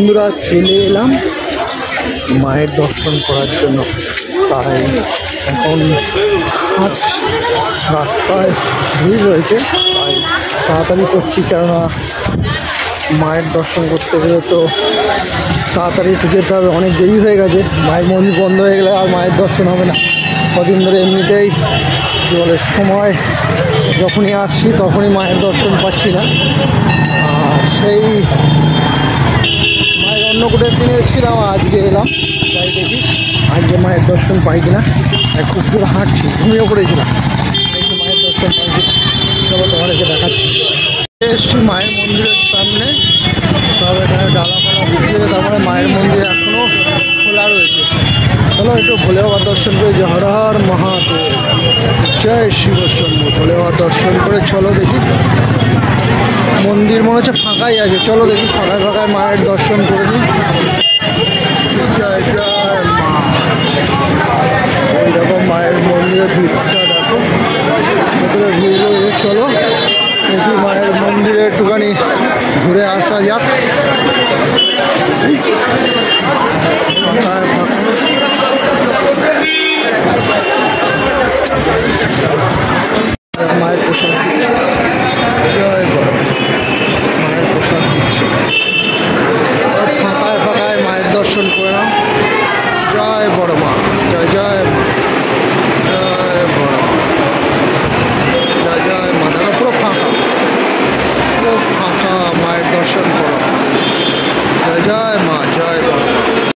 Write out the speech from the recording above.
বন্ধুরা চলে এলাম মায়ের দর্শন করার জন্য। তাই এখন রাস্তায় ভিড় রয়েছে, তাই তাড়াতাড়ি করছি, কেননা মায়ের দর্শন করতে গেলে তো তাড়াতাড়ি একটু যেতে হবে। অনেক দেরি হয়ে গেছে, মায়ের মন্দির বন্ধ হয়ে গেলে আর মায়ের দর্শন হবে না। কদিন ধরে এমনিতেই কী বলে সময় যখনই আসছি তখনই মায়ের দর্শন পাচ্ছি না। সেই মায়ের অন্নকূটের দিনে এসেছিলাম, আজকে এলাম, তাই দেখি আজকে মায়ের দর্শন পাই কিনা। খুব দূর হাঁটছি, ঘুমিয়ে পড়েছিলাম, দেখি মায়ের দর্শন পাই কিনা। চলো তোমাদেরকে দেখাচ্ছি। এসছি মায়ের মন্দিরের সামনে, সব এখানে ডালা ফালা বিক্রি করে, তারপরে মায়ের মন্দির এখনও খোলা রয়েছে। চলো একটু ভোলে বাবার দর্শন করে, যে হর হর মহাদেব, জয় শিব শম্ভু। ভোলে বাবার দর্শন করে চলো দেখি। মন্দির মনে হচ্ছে ফাঁকাই আছে, চলো দেখি ফাঁকায় ফাঁকায় মায়ের দর্শন করে নিই। জয় জয় মা। ওই দেখো মায়ের মন্দিরের ভিড়টা দেখো, ভেতরে ভিড় রয়েছে। চলো দেখি মায়ের মন্দিরে একটুখানি ঘুরে আসা যাক। মায়ের প্রসাদ